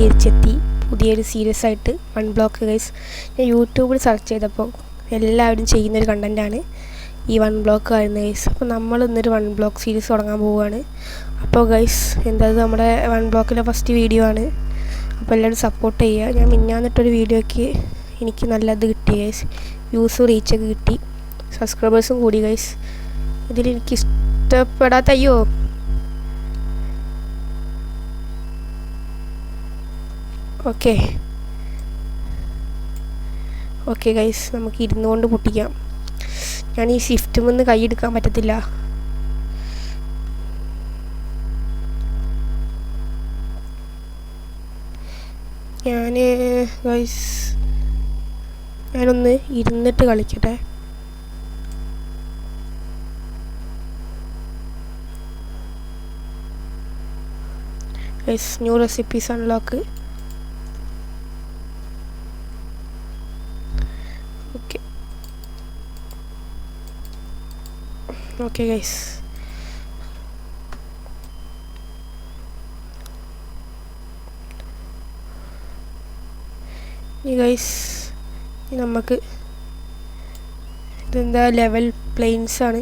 തിരിച്ചെത്തി പുതിയൊരു സീരീസ് ആയിട്ട് വൺ ബ്ലോക്ക് ഗൈസ്. ഞാൻ യൂട്യൂബിൽ സെർച്ച് ചെയ്തപ്പോൾ എല്ലാവരും ചെയ്യുന്നൊരു കണ്ടൻറ്റാണ് ഈ വൺ ബ്ലോക്ക് ആയിരുന്നു ഗൈസ്. അപ്പോൾ നമ്മൾ ഇന്നൊരു വൺ ബ്ലോക്ക് സീരീസ് തുടങ്ങാൻ പോവുകയാണ്. അപ്പോൾ ഗൈസ് എന്തായാലും നമ്മുടെ വൺ ബ്ലോക്കിലെ ഫസ്റ്റ് വീഡിയോ ആണ്. അപ്പോൾ എല്ലാവരും സപ്പോർട്ട് ചെയ്യുക. ഞാൻ മിന്നാന്നിട്ടൊരു വീഡിയോയ്ക്ക് എനിക്ക് നല്ലത് കിട്ടി ഗൈസ്, വ്യൂസും റീച്ചൊക്കെ കിട്ടി, സബ്സ്ക്രൈബേഴ്സും കൂടി ഗൈസ്. ഇതിലെനിക്ക് ഇഷ്ടപ്പെടാത്ത ഓക്കെ ഗൈസ്, നമുക്ക് ഇരുന്നുകൊണ്ട് പൊട്ടിക്കാം. ഞാൻ ഈ ഷിഫ്റ്റിൽ നിന്ന് കൈയെടുക്കാൻ പറ്റത്തില്ല. ഞാനൊന്ന് ഇരുന്നിട്ട് കളിക്കട്ടെ. Guys, new recipes unlock. Okay guys, നമുക്ക് ഇതെന്താ ലെവൽ പ്ലെയിൻസ് ആണ്.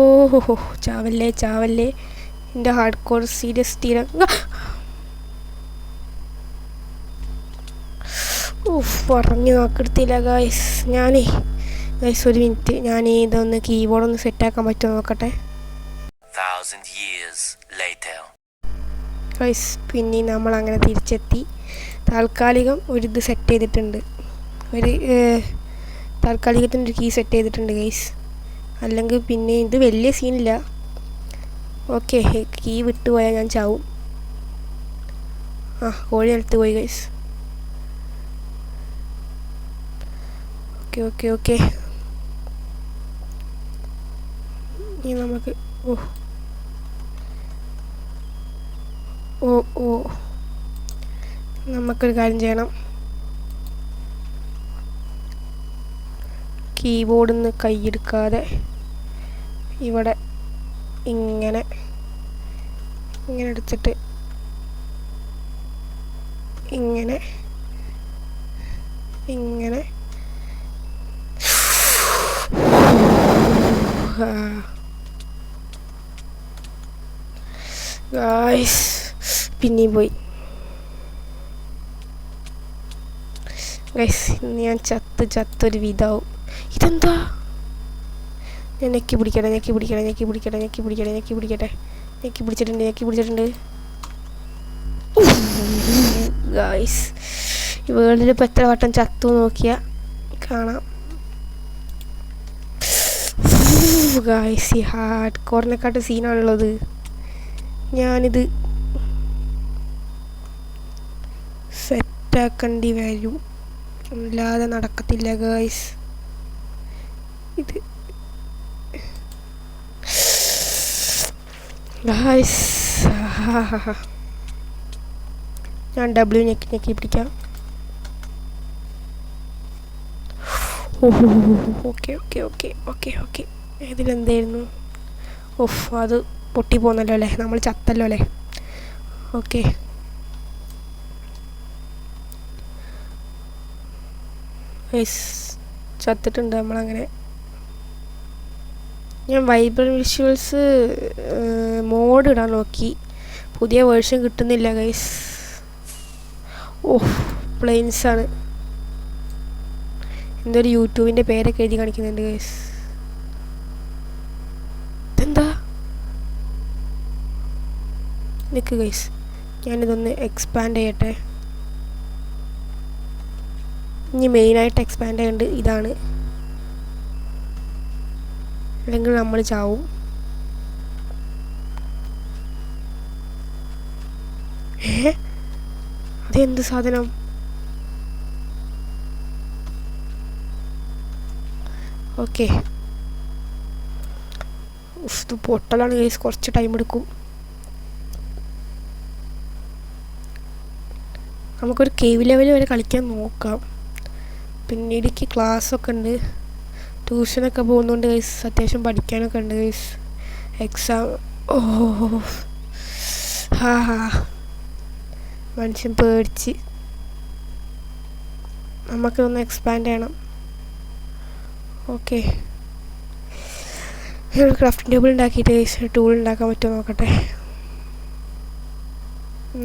ഓഹോ ചാവല്ലേ എൻ്റെ ഹാർഡ് കോർ സീരിയസ് തീരം. പറഞ്ഞു നോക്കെടുത്തില്ല ഗൈസ്. ഗൈസ് ഒരു മിനിറ്റ്, ഞാൻ ഇതൊന്ന് കീബോർഡൊന്ന് സെറ്റാക്കാൻ പറ്റുമോ നോക്കട്ടെ ഗൈസ്. പിന്നെ നമ്മളങ്ങനെ തിരിച്ചെത്തി. താൽക്കാലികം ഒരിത് സെറ്റ് ചെയ്തിട്ടുണ്ട്, താൽക്കാലികത്തിൻ്റെ ഒരു കീ സെറ്റ് ചെയ്തിട്ടുണ്ട് ഗൈസ്. അല്ലെങ്കിൽ പിന്നെ ഇത് വലിയ സീനില്ല. ഓക്കെ, കീ വിട്ടുപോയാൽ ഞാൻ ചാവും. കോഴി നിലത്ത് പോയി ഗൈസ്. ഓക്കെ ഇനി നമുക്ക് നമുക്കൊരു കാര്യം ചെയ്യണം. കീബോർഡിൽ നിന്ന് കൈയെടുക്കാതെ ഇവിടെ ഇങ്ങനെ എടുത്തിട്ട് ഇങ്ങനെ ഗായ്സ് പിന്നെയും പോയി ഗൈസ്. ഇന്ന് ഞാൻ ചത്തൊരു വിധാവും. ഇതെന്താ? ഞാൻ ഞെക്കി പിടിച്ചിട്ടുണ്ട് ഗായ്സ്. ഈ വേൾഡിൽ ഇപ്പോൾ എത്ര വട്ടം ചത്തു നോക്കിയാൽ കാണാം ഗായ്സ്. ഈ ഹാർഡ് കോറിനെക്കാട്ട് സീനാണുള്ളത്. ഞാനിത് സെറ്റാക്കേണ്ടി വരും, അല്ലാതെ നടക്കത്തില്ല ഗായ്സ്. ഇത് ഗായ്സ് ഞാൻ ഡബ്ല്യു ഞെക്കി പിടിക്കാം. ഓക്കെ ഇതിലെന്തായിരുന്നു? അത് പൊട്ടി പോന്നല്ലോ അല്ലേ, നമ്മൾ ചത്തല്ലോ അല്ലേ. ഓക്കെ ചത്തിട്ടുണ്ട് നമ്മളങ്ങനെ. ഞാൻ വൈബ്രൻ വിഷ്വൽസ് മോഡ് ഇടാൻ നോക്കി, പുതിയ വേർഷൻ കിട്ടുന്നില്ല ഗൈസ്. പ്ലെയിൻസാണ്. എന്തൊരു യൂട്യൂബിൻ്റെ പേരൊക്കെ എഴുതി കാണിക്കുന്നുണ്ട് ഗൈസ്. ഇതെന്താ? നിൽക്ക് ഗൈസ്, ഞാനിതൊന്ന് എക്സ്പാൻഡ് ചെയ്യട്ടെ. ഇനി മെയിനായിട്ട് എക്സ്പാൻഡ് ചെയ്യേണ്ടത് ഇതാണ്, അല്ലെങ്കിൽ നമ്മൾ ചാവും. അതെന്ത് സാധനം? ഓക്കെ, ഇത് പൊട്ടലാണ് ഗൈസ്, കുറച്ച് ടൈം എടുക്കും. നമുക്കൊരു കേവ് ലെവൽ വരെ കളിക്കാൻ നോക്കാം. പിന്നീട് ക്ലാസ്സൊക്കെ ഉണ്ട്, ട്യൂഷനൊക്കെ പോകുന്നുണ്ട് ഗൈസ്. അത്യാവശ്യം പഠിക്കാനൊക്കെ ഉണ്ട് ഗൈസ്. എക്സാം മനുഷ്യൻ പേടിച്ച്. നമുക്കൊന്ന് എക്സ്പാൻഡ് ചെയ്യണം. ഓക്കെ, ക്രാഫ്റ്റിംഗ് ടേബിൾ ഉണ്ടാക്കിയിട്ട് ടൂൾ ഉണ്ടാക്കാൻ പറ്റുമോ നോക്കട്ടെ.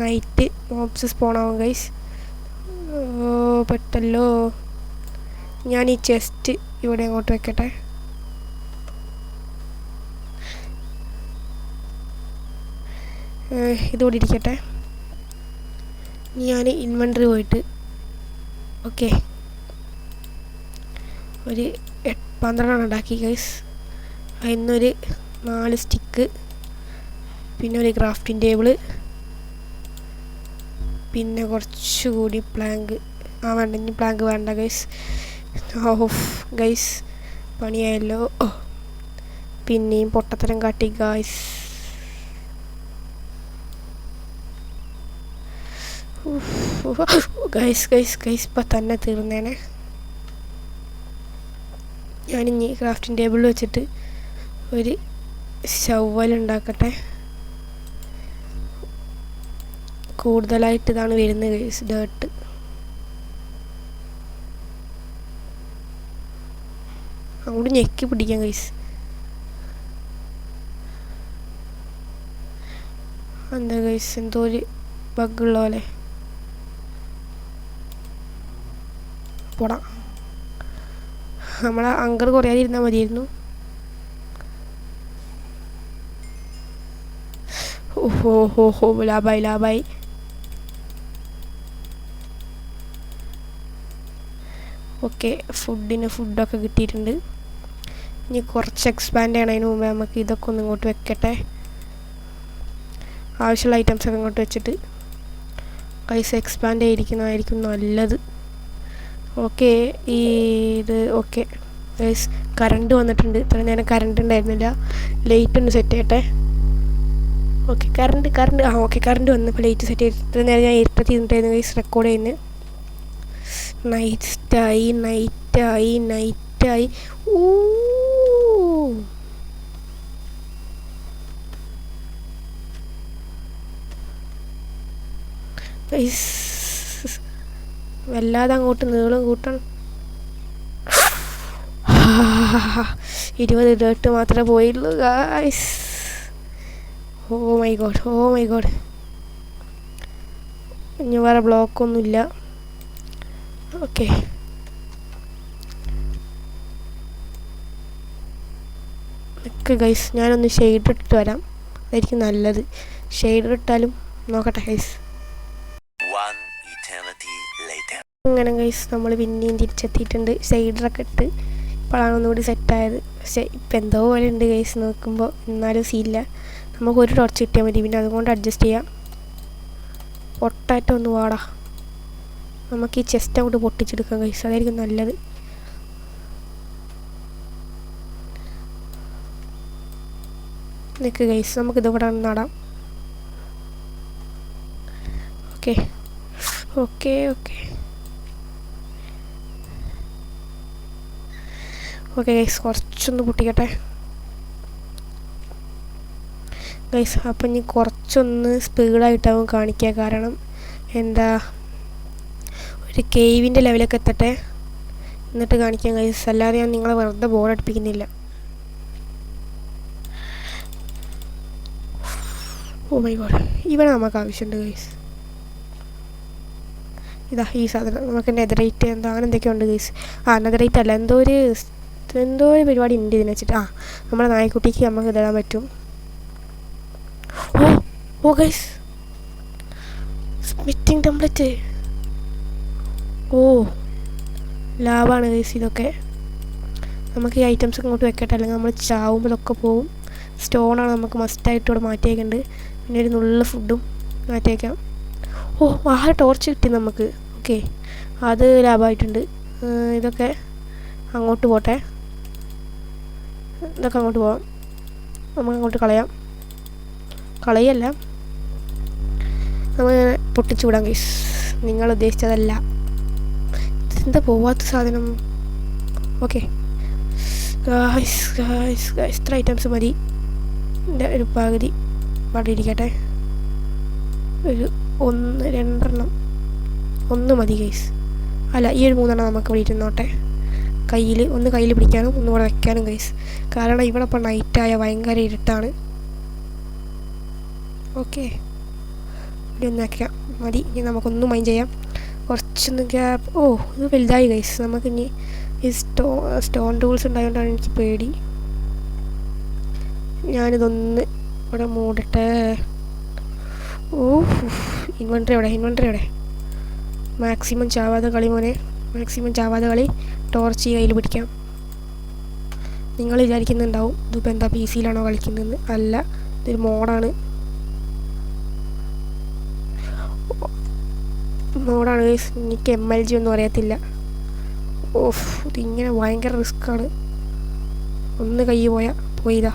നൈറ്റ് മോബ്സ് സ്പോണാവും ഗൈസ്. പെട്ടല്ലോ. ഞാൻ ഈ ചെസ്റ്റ് ഇവിടെ അങ്ങോട്ട് വെക്കട്ടെ. ഇതുകൂടി ഇരിക്കട്ടെ. ഞാൻ ഇൻവെൻട്രി പോയിട്ട് ഓക്കെ ഒരു 12 ഉണ്ടാക്കി ഗൈസ്. അതിന്നൊരു 4 സ്റ്റിക്ക്, പിന്നെ ഒരു ക്രാഫ്റ്റിംഗ് ടേബിള്, പിന്നെ കുറച്ചുകൂടി പ്ലാങ്ക്. വേണ്ട, ഇനി പ്ലാങ്ക് വേണ്ട ഗൈസ്. Of guys, പണിയായല്ലോ. പിന്നെയും പൊട്ടത്തരം കാട്ടി ഗൈസ്. ഗൈസ് ഗൈസ് ഗൈസ് ഇപ്പം തന്നെ തീർന്നേനെ. ഞാനിനി ക്രാഫ്റ്റിംഗ് ടേബിളിൽ വെച്ചിട്ട് ഒരു ഷവ്വൽ ഉണ്ടാക്കട്ടെ. കൂടുതലായിട്ട് ഇതാണ് വരുന്നത് ഗൈസ്, ഡേർട്ട്. അങ്ങോട്ട് ഞെക്കി പിടിക്കാം ഗൈസ്. എന്താ ഗൈസ്, എന്തോ ഒരു ബഗ്ഗുള്ള പോലെ. പോടാ, നമ്മളെ അങ്കർ കുറയാതിരുന്നാൽ മതിയായിരുന്നു. ഓഹോ ഹോ ഹോ, ലാഭായി ലാഭായി. ഓക്കെ, ഫുഡൊക്കെ കിട്ടിയിട്ടുണ്ട്. ഇനി കുറച്ച് എക്സ്പാൻഡ് ചെയ്യണതിന് മുമ്പേ നമുക്ക് ഇതൊക്കെ ഒന്ന് ഇങ്ങോട്ട് വെക്കട്ടെ. ആവശ്യമുള്ള ഐറ്റംസൊക്കെ ഇങ്ങോട്ട് വെച്ചിട്ട് പൈസ എക്സ്പാൻഡ് ചെയ്തിരിക്കുന്നതായിരിക്കും നല്ലത്. ഓക്കെ, ഇത് ഓക്കെ ഗൈസ്. കറണ്ട് വന്നിട്ടുണ്ട്. ഇത്ര നേരം കറണ്ട് ഉണ്ടായിരുന്നില്ല. ലൈറ്റ് ഒന്ന് സെറ്റ് ചെയ്യട്ടെ. ഓക്കെ, കറണ്ട് ഓക്കെ, കറണ്ട് വന്നപ്പോൾ ലൈറ്റ് സെറ്റ് ചെയ്ത്. ഇത്ര നേരം ഞാൻ ഇരുട്ടത്തി ഇരുന്നിട്ടായിരുന്നു ഗൈസ് റെക്കോർഡ് ചെയ്യുന്നത്. നൈറ്റായി. വല്ലാതെ അങ്ങോട്ട് നീളം കൂട്ടണം. 20 ഡേർട്ട് മാത്രമേ പോയുള്ളൂ ഗായ്സ്. Oh my god. ഇനി വേറെ ബ്ലോക്കൊന്നുമില്ല. ഓക്കെ, നിൽക്ക് ഗൈസ്, ഞാനൊന്ന് ഷെയ്ഡ് ഇട്ടിട്ട് വരാം. അതായിരിക്കും നല്ലത്. ഷെയ്ഡ് ഇട്ടാലും നോക്കട്ടെ ഗൈസ്. അങ്ങനെ ഗൈസ് നമ്മൾ പിന്നെയും തിരിച്ചെത്തിയിട്ടുണ്ട്. ഷെയ്ഡറൊക്കെ ഇട്ട് ഇപ്പോഴാണ് ഒന്നുകൂടി സെറ്റായത്. പക്ഷേ ഇപ്പം എന്തോ പോലെ ഉണ്ട് ഗൈസ് നോക്കുമ്പോൾ. എന്നാലും സീനില്ല, നമുക്കൊരു ടോർച്ച് കിട്ടിയാൽ മതി. പിന്നെ അതുകൊണ്ട് അഡ്ജസ്റ്റ് ചെയ്യാം. പൊട്ടാറ്റോ ഒന്ന് വാടാ. നമുക്ക് ഈ ചെസ്റ്റ് അങ്ങോട്ട് പൊട്ടിച്ചെടുക്കാം ഗൈസ്, അതായിരിക്കും നല്ലത്. നിൽക്ക് ഗൈസ്, നമുക്കിതിവിടെ നടാം. ഓക്കെ ഗൈസ്, കുറച്ചൊന്ന് പൊട്ടിക്കട്ടെ ഗൈസ്. അപ്പം ഇനി കുറച്ചൊന്ന് സ്പീഡായിട്ടാവും കാണിക്കുക. കാരണം എന്താ, ഒരു കേവിൻ്റെ ലെവലൊക്കെ എത്തട്ടെ, എന്നിട്ട് കാണിക്കാം ഗൈസ്. അല്ലാതെ ഞാൻ നിങ്ങളെ വെറുതെ ബോറടിപ്പിക്കുന്നില്ല. ഓ മൈ ഗോഡ്, ഇവിടെ നമുക്ക് ആവശ്യമുണ്ട് ഗൈസ്. ഇതാ ഈ സാധനം. നമുക്ക് നെതറൈറ്റ് അങ്ങനെ എന്തൊക്കെയോ ഉണ്ട് ഗൈസ്. നെതറൈറ്റ് അല്ല, എന്തോ ഒരു പരിപാടി ഉണ്ട് ഇതിനെ വെച്ചിട്ട്. നമ്മുടെ നായ്ക്കുട്ടിക്ക് നമുക്ക് ഇതിടാൻ പറ്റും. ഓ ഗൈസ്, സ്മിറ്റിംഗ് ടെംപ്ലേറ്റ്. ലാഭാണ് ഗൈസ് ഇതൊക്കെ. നമുക്ക് ഈ ഐറ്റംസ് ഇങ്ങോട്ട് വെക്കട്ടെ, അല്ലെങ്കിൽ നമ്മൾ ചാവുമ്പോഴൊക്കെ പോവും. സ്റ്റോണാണ് നമുക്ക് മസ്റ്റായിട്ട് ഇവിടെ മാറ്റിയേക്കുന്നുണ്ട്. പിന്നെ ഒരു നുള്ള ഫുഡും മാറ്റിയേക്കാം. ടോർച്ച് കിട്ടി നമുക്ക്. ഓക്കെ, അത് ലാഭമായിട്ടുണ്ട്. ഇതൊക്കെ അങ്ങോട്ട് പോട്ടെ. ഇതൊക്കെ അങ്ങോട്ട് പോവാം. നമുക്ക് അങ്ങോട്ട് കളയല്ല, നമ്മൾ പൊട്ടിച്ചു വിടാം ഗൈസ്. നിങ്ങൾ ഉദ്ദേശിച്ചതല്ല. എന്താ പോവാത്ത സാധനം? ഓക്കെ ഗൈസ്, ഇത്ര ഐറ്റംസ് മതി. ഒരു പകുതി അവിടെ ഇരിക്കട്ടെ. ഒരു 1 2 1 മതി ഗൈസ്. അല്ല, ഈ ഒരു 3 നമുക്ക് ഇവിടെ ഇരുന്നോട്ടെ. കയ്യിൽ പിടിക്കാനും ഒന്നുകൂടെ വെക്കാനും ഗൈസ്. കാരണം ഇവിടെ ഇപ്പോൾ നൈറ്റായ ഭയങ്കര ഇരുട്ടാണ്. ഓക്കെ, ഇവിടെ ഒന്ന് വയ്ക്കാം മതി. ഇനി നമുക്കൊന്നും മൈൻഡ് ചെയ്യാം. കുറച്ചൊന്ന് ഗ്യാപ്പ്. ഓ, ഇത് വലുതായി ഗൈസ്. നമുക്കിനി ഈ സ്റ്റോൺ ടൂൾസ് ഉണ്ടായതുകൊണ്ടാണ് എനിക്ക് പേടി. ഞാനിതൊന്ന് ഇവിടെ മൂടട്ടെ. ഓ, ഇൻവെൻട്രി എവിടെ? മാക്സിമം ചാവാതെ കളി മോനെ, മാക്സിമം ചാവാതെ കളി. ടോർച്ച് കയ്യിൽ പിടിക്കാം. നിങ്ങൾ വിചാരിക്കുന്നുണ്ടാവും ഇതിപ്പോൾ എന്താ PC യിലാണോ കളിക്കുന്നതെന്ന്. അല്ല, ഇതൊരു മോഡാണ് ഗൈസ്. എനിക്ക് MLG ഒന്നും അറിയത്തില്ല. ഓഫ്, ഇതിങ്ങനെ ഭയങ്കര റിസ്ക്കാണ്. ഒന്ന് കൈ പോയതാ.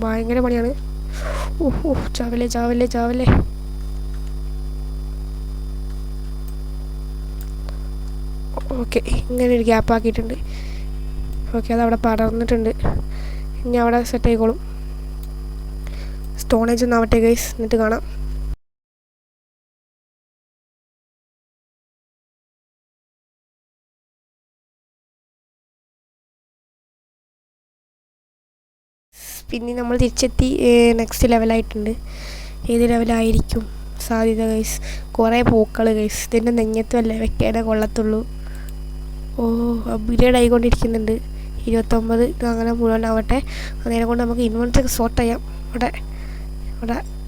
ഭയങ്കര പണിയാണ്. ഓഹ്, ചാവല്ലേ. ഓക്കെ, ഇങ്ങനെ ഒരു ഗ്യാപ്പ് ആക്കിയിട്ടുണ്ട്. ഓക്കെ, അതവിടെ പടർന്നിട്ടുണ്ട്. ഇനി അവിടെ സെറ്റ് ആയിക്കോളും. സ്റ്റോണേജ് ഒന്നാവട്ടെ ഗൈസ്, എന്നിട്ട് കാണാം. പിന്നെ നമ്മൾ തിരിച്ചെത്തി. നെക്സ്റ്റ് ലെവലായിട്ടുണ്ട്. ഏത് ലെവലായിരിക്കും സാധ്യത ഗൈസ്? കുറേ പൂക്കൾ ഗൈസ്. ഇതിൻ്റെ നെഞ്ഞത്തുമല്ലേ വെക്കാനേ കൊള്ളത്തുള്ളൂ. ഓ, അപ്ഗ്രേഡ് ആയിക്കൊണ്ടിരിക്കുന്നുണ്ട്. 29 ഇത് അങ്ങനെ മുഴുവനാവട്ടെ. അതിനെ കൊണ്ട് നമുക്ക് ഇൻവെൻട്രി സോർട്ട് ചെയ്യാം. അവിടെ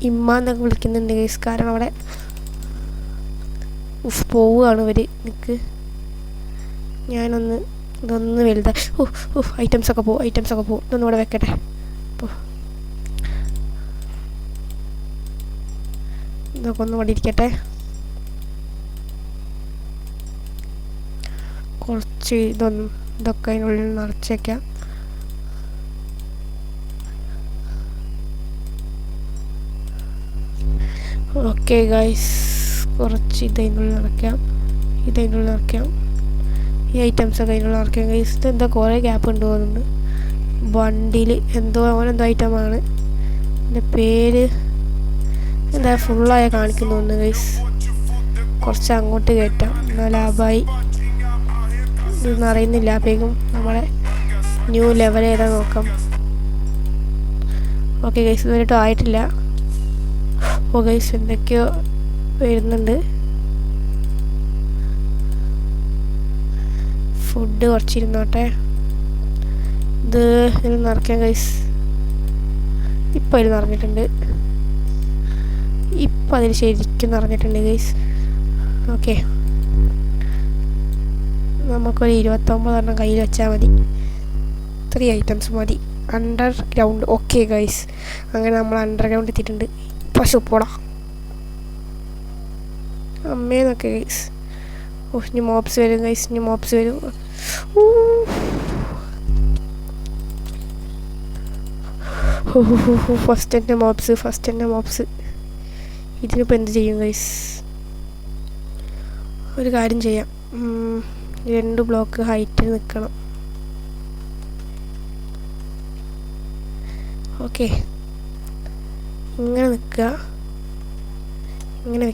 എന്നൊക്കെ വിളിക്കുന്നുണ്ട് ഗൈസ്. കാരണം അവിടെ പോവുകയാണ് ഇവർ. നിൽക്ക്, ഇതൊന്ന് വലുതാ. ഐറ്റംസൊക്കെ പോവും. ഇതൊന്നും ഇവിടെ വെക്കട്ടെ. ഇതൊക്കെ ഒന്ന് ഇവിടെ ഇരിക്കട്ടെ. കുറച്ച് ഇതൊക്കെ അതിനുള്ളിൽ നിറച്ചേക്കാം. ഓക്കെ ഗൈസ്, കുറച്ച് ഇതിനുള്ളിൽ നിറയ്ക്കാം. ഈ ഐറ്റംസൊക്കെ അതിനുള്ളിൽ നിറയ്ക്കാം ഗൈസ്. ഇതെന്താ കുറേ ഗ്യാപ്പ് ഉണ്ട് തോന്നുന്നുണ്ട്. വണ്ടിയിൽ എന്തോ ഐറ്റമാണ്. എൻ്റെ പേര് എന്താ ഫുള്ളായ കാണിക്കുന്നു തോന്നുന്നു ഗൈസ്. കുറച്ച് അങ്ങോട്ട് കയറ്റാം, എന്നാൽ ലാഭമായി. ഇതൊന്നും അറിയുന്നില്ല. അപ്പോഴേക്കും നമ്മളെ ന്യൂ ലെവൽ ഏതാ നോക്കാം. ഓക്കെ ഗൈസ്, ഇതുവരെയായിട്ടും ആയിട്ടില്ല. ഓ ഗൈസ്, എന്തൊക്കെയോ വരുന്നുണ്ട്. ഫുഡ് കുറച്ചിരുന്നോട്ടെ. ഇതിൽ നിറയ്ക്കാം ഗൈസ്. ഇപ്പോൾ ഇതിൽ നിറഞ്ഞിട്ടുണ്ട്. ഇപ്പം അതിൽ ശരിക്കും നിറഞ്ഞിട്ടുണ്ട് ഗൈസ്. ഓക്കെ, നമുക്കൊരു 29 കയ്യിൽ വെച്ചാൽ മതി. 3 ഐറ്റംസ് മതി. അണ്ടർഗ്രൗണ്ട്. ഓക്കെ ഗൈസ്, അങ്ങനെ നമ്മൾ അണ്ടർഗ്രൗണ്ട് എത്തിയിട്ടുണ്ട്. പക്ഷെ പോടാ അമ്മേന്നൊക്കെ ഗൈസ്. ഇനി മോബ്സ് വരും ഗൈസ്. ഫസ്റ്റ് എൻ്റെ മോബ്സ്. ഇതിനിപ്പോൾ എന്ത് ചെയ്യും ഗൈസ്? ഒരു കാര്യം ചെയ്യാം. 2 ബ്ലോക്ക് ഹൈറ്റിൽ നിൽക്കണം. ഓക്കെ, ഇങ്ങനെ നിൽക്കുക. ഇങ്ങനെ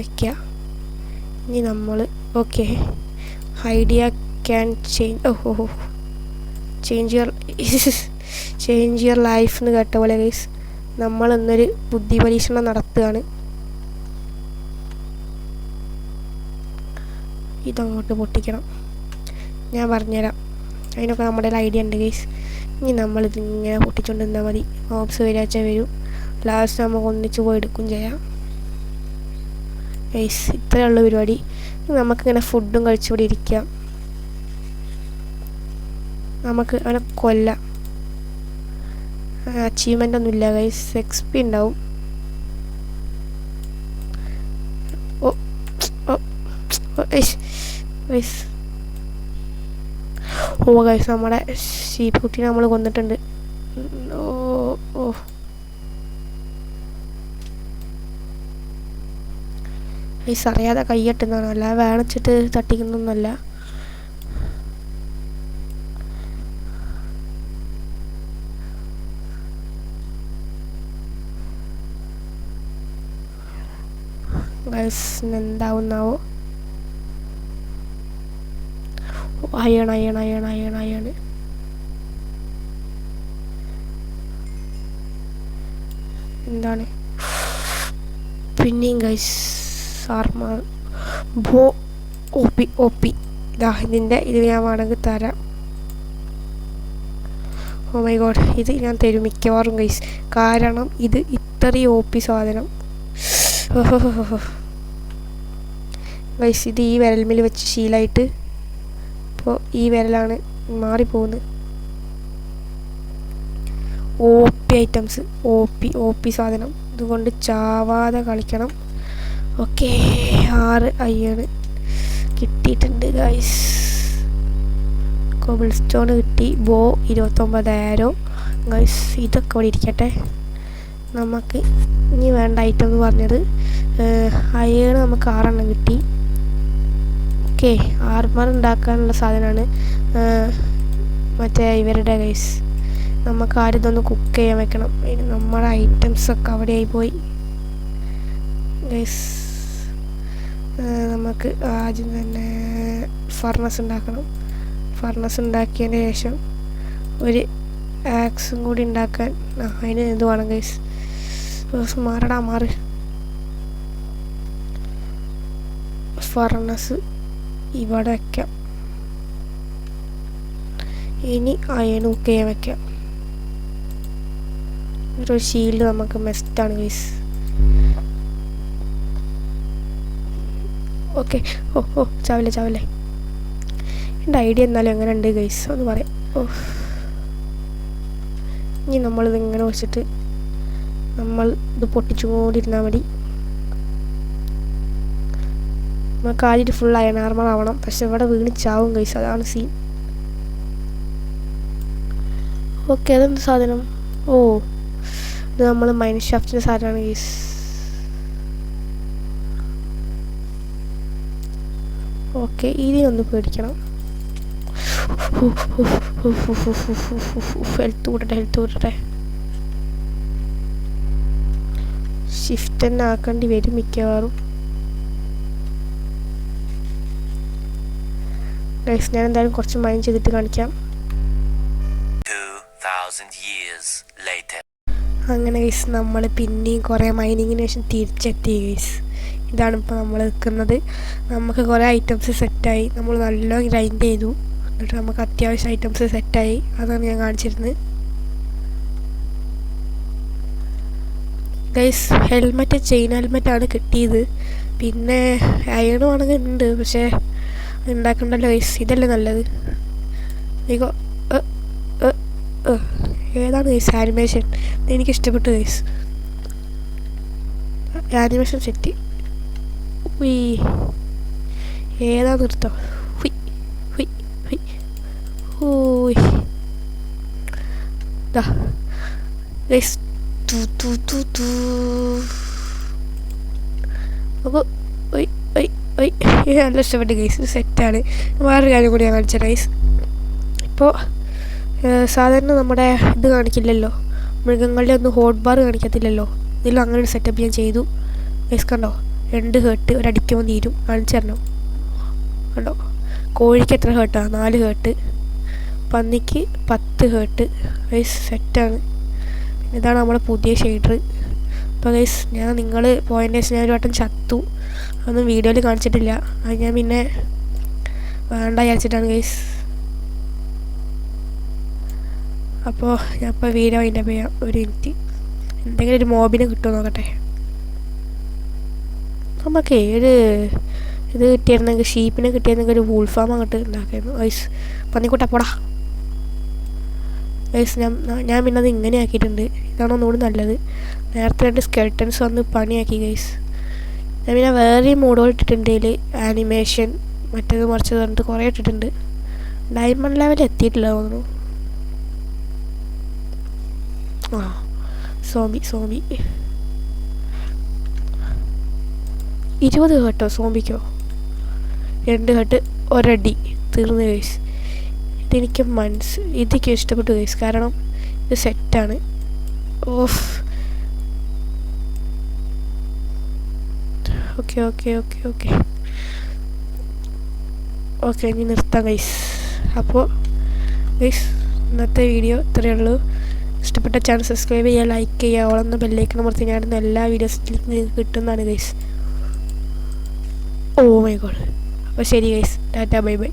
വെക്കുക. ഇനി നമ്മൾ okay idea can change your life എന്ന് കേട്ട പോലെ ഗൈസ്, നമ്മളെന്നൊരു ബുദ്ധി പരീക്ഷണം നടത്തുകയാണ്. ഇതങ്ങോട്ട് പൊട്ടിക്കണം. ഞാൻ പറഞ്ഞുതരാം, അതിനൊക്കെ നമ്മുടെ ഐഡിയ ഉണ്ട് ഗൈസ്. ഇനി നമ്മളിതിങ്ങനെ പൊട്ടിച്ചുകൊണ്ട് നിന്നാൽ മതി. മോബ്സ് വരാച്ചാൽ വരും. ലാസ്റ്റ് നമുക്ക് ഒന്നിച്ച് പോയി എടുക്കും ചെയ്യാം ഗൈസ്. ഇത്രയുള്ള പരിപാടി. നമുക്കിങ്ങനെ ഫുഡും കഴിച്ചിവിടെ ഇരിക്കാം. നമുക്ക് അവനെ കൊല്ലാം. അച്ചീവ്മെൻ്റ് ഒന്നുമില്ല ഗൈസ്. XP ഉണ്ടാവും. ഗൈസ് നമ്മുടെ ഷീപ്പ് കുട്ടീനെ നമ്മൾ കൊന്നിട്ടുണ്ട്. ഓ ഓ ഗൈസ് അറിയാതെ കൈയ്യട്ടുന്നതാണ്, അല്ല വേണിച്ചിട്ട് തട്ടിക്കുന്നൊന്നുമല്ല. ഗൈസ് എന്താവുന്നാവോ. Iron iron iron iron iron എന്താണ് പിന്നെയും ഗൈസ് ആർമർ ബോ ഒപ്പി ഒപ്പി. ഇതാ ഇതിൻ്റെ ഇത് ഞാൻ വേണമെങ്കിൽ തരാം. ഓ മൈ ഗോഡ്, ഇത് ഞാൻ തരും മിക്കവാറും ഗൈസ്, കാരണം ഇത് ഇത്രയും ഒപ്പി സാധനം. ഗൈസ് ഇത് ഈ വിരൽമിൽ വെച്ച് ശീലമായിട്ട് ഇപ്പോൾ ഈ വിരലാണ് മാറിപ്പോകുന്നത്. O P items, O P സാധനം, ഇതുകൊണ്ട് ചാവാതെ കളിക്കണം. ഓക്കെ 6 അയ്യാണ് കിട്ടിയിട്ടുണ്ട് ഗൈസ്. കോബിൾ സ്റ്റോൺ കിട്ടി. ബോ 29,000 ഗൈസ്. ഇതൊക്കെ ഇവിടെ ഇരിക്കട്ടെ. നമുക്ക് ഇനി വേണ്ട ഐറ്റം എന്ന് പറഞ്ഞത് അയൺ നമുക്ക് 6 എണ്ണം കിട്ടി. ഓക്കെ ആർമർ ഉണ്ടാക്കാനുള്ള സാധനമാണ് മറ്റേ ഇവരുടെ ഗൈസ്. നമുക്ക് ആരും ഇതൊന്ന് കുക്ക് ചെയ്യാൻ വെക്കണം. നമ്മുടെ ഐറ്റംസൊക്കെ അവിടെയായി പോയി ഗൈസ്. നമുക്ക് ആദ്യം തന്നെ ഫർണസ് ഉണ്ടാക്കണം. ഫർണസ് ഉണ്ടാക്കിയതിന് ശേഷം ഒരു ആക്സും കൂടി ഉണ്ടാക്കാൻ അതിന് ഇത് വേണം ഗൈസ്. മാറടാ മാറ്. ഫർണസ് ഇവിടെ വയ്ക്കാം. ഇനി അയൺ കുക്ക് ചെയ്യാൻ വയ്ക്കാം. ഒരു ഷീൽഡ് നമുക്ക് മെസ്റ്റാണ് ഗൈസ്. ഓക്കെ ഓ ഓ ചാവില്ലേ ചാവില്ലേ. എൻ്റെ ഐഡിയ എന്നാലും എങ്ങനെ ഉണ്ട് ഗൈസ് ഒന്ന് പറയാം. ഓ ഇനി നമ്മളിത് ഇങ്ങനെ വെച്ചിട്ട് നമ്മൾ ഇത് പൊട്ടിച്ചുകൊണ്ടിരുന്നാൽ മതി. നമുക്ക് ആദ്യം ഫുൾ അയൺ ആർമർ ആവണം. പക്ഷെ ഇവിടെ വീണ് ചാവും ഗൈസ്, അതാണ് സീൻ. ഓക്കെ അതെന്ത് സാധനം? ഓ ഇത് നമ്മൾ മൈൻ ഷാഫ്റ്റിൻ്റെ സാധനമാണ് ഗൈസ്. ഓക്കെ ഇതിനൊന്ന് പേടിക്കണം. ഹെൽത്ത് കൂട്ടട്ടെ. ഷിഫ്റ്റ് തന്നെ ആക്കേണ്ടി വരും മിക്കവാറും ഗൈസ്. ഞാൻ എന്തായാലും കുറച്ച് മൈൻ ചെയ്തിട്ട് കാണിക്കാം. അങ്ങനെ ഗൈസ് നമ്മൾ പിന്നെയും കുറേ മൈനിങ്ങിന് ശേഷം തിരിച്ചെത്തി ഗൈസ്. ഇതാണ് ഇപ്പോൾ നമ്മൾ നിൽക്കുന്നത്. നമുക്ക് കുറേ ഐറ്റംസ് സെറ്റായി. നമ്മൾ നല്ല ഗ്രൈൻഡ് ചെയ്തു. എന്നിട്ട് നമുക്ക് അത്യാവശ്യം ഐറ്റംസ് സെറ്റായി. അതാണ് ഞാൻ കാണിച്ചിരുന്നത് ഗൈസ്. ഹെൽമെറ്റ് ചെയിൻ ഹെൽമെറ്റാണ് കിട്ടിയത്. പിന്നെ അയൺ ആണെങ്കിൽ ഉണ്ട്, പക്ഷേ ഉണ്ടാക്കണ്ടല്ലോ ഗൈസ്. ഇതല്ലേ നല്ലത്. ഇതോ ഏതാണ് ഗൈസ് ആനിമേഷൻ? എനിക്കിഷ്ടപ്പെട്ടു ഗൈസ്. ആനിമേഷൻ സെറ്റ് ഏതാ നിർത്തോ. ഗൈസ് അപ്പോൾ നല്ല ഇഷ്ടപ്പെട്ടു ഗൈസ്. സെറ്റാണ്. വേറൊരു കാര്യം കൂടി ഞാൻ കാണിച്ച ഗൈസ്. ഇപ്പോൾ സാധാരണ നമ്മുടെ ഇത് കാണിക്കില്ലല്ലോ, മൃഗങ്ങളുടെ ഒന്നും ഹോട്ട് ബാർ കാണിക്കത്തില്ലല്ലോ. ഇതിലും അങ്ങനെ ഒരു സെറ്റപ്പ് ഞാൻ ചെയ്തു ഗൈസ്. കണ്ടോ 2 ഹേർട്ട് ഒരടിക്കുമ്പോൾ തീരും. കാണിച്ചു തരണോ? കണ്ടോ കോഴിക്ക് എത്ര ഹേർട്ടാണ്? 4 ഹേർട്ട്. പന്നിക്ക് 10 ഹേർട്ട് ഗൈസ്. സെറ്റാണ്. ഇതാണ് നമ്മുടെ പുതിയ ഷെയ്ഡർ. അപ്പോൾ ഗൈസ് നിങ്ങൾ പോയതിൻ്റെ ശേഷം ഞാൻ ഒരു വട്ടം ചത്തു. അതൊന്നും വീഡിയോയിൽ കാണിച്ചിട്ടില്ല. അത് ഞാൻ പിന്നെ വേണ്ട വിചാരിച്ചിട്ടാണ് ഗൈസ്. അപ്പോൾ ഞാൻ ഇപ്പോൾ വീഡിയോ അതിൻ്റെ ചെയ്യാം. ഒരു മിനിറ്റ് എന്തെങ്കിലും ഒരു മോബിനെ കിട്ടുമോ നോക്കട്ടെ. നമുക്ക് ഇത് കിട്ടിയിരുന്നെങ്കിൽ ഷീപ്പിനെ കിട്ടിയിരുന്നെങ്കിൽ ഒരു വൂൾ ഫാം അങ്ങോട്ട് ഉണ്ടാക്കായിരുന്നു ഗൈസ്. പന്നിക്കുട്ടപ്പോടാ ഗൈസ്. ഞാൻ പിന്നെ അത് ഇങ്ങനെ ആക്കിയിട്ടുണ്ട്. ഇതാണ് ഒന്നുകൂടി നല്ലത്. നേരത്തെ 2 സ്കെൽട്ടൻസ് വന്ന് പണിയാക്കി ഗൈസ്. ഞാൻ പിന്നെ വേറെ മോഡുകൾ ഇട്ടിട്ടുണ്ട്. ഇതിൽ ആനിമേഷൻ മറ്റേത് മറിച്ചത് പറഞ്ഞിട്ട് കുറേ ഇട്ടിട്ടുണ്ട്. ഡയമണ്ട് ലെവൽ എത്തിയിട്ടില്ല തോന്നുന്നു. ആ സോംബി 20 ഹേർട്ടോ സോംബിക്കോ? 2 ഹേർട്ട് ഒരടി തീർന്നു ഗൈസ്. ഇതെനിക്ക് ഇതൊക്കെ ഇഷ്ടപ്പെട്ടു ഗൈസ്, കാരണം ഇത് സെറ്റാണ്. Of okay okay okay okay okay ഇനി നിർത്താം ഗൈസ്. അപ്പോൾ ഗൈസ് ഇന്നത്തെ വീഡിയോ ഇത്രയേ ഉള്ളൂ. ഇഷ്ടപ്പെട്ട ചാനൽ സബ്സ്ക്രൈബ് ചെയ്യുക, ലൈക്ക് ചെയ്യുക, ഓളൊന്ന് ബെല്ലൈക്കൺ അമർത്തി ഞാനിടുന്ന എല്ലാ വീഡിയോസും നിങ്ങൾക്ക് കിട്ടുന്നതാണ് ഗൈസ്. Oh my God. അപ്പോൾ ശരി ഗൈസ്, ടാറ്റ ബൈ ബൈ.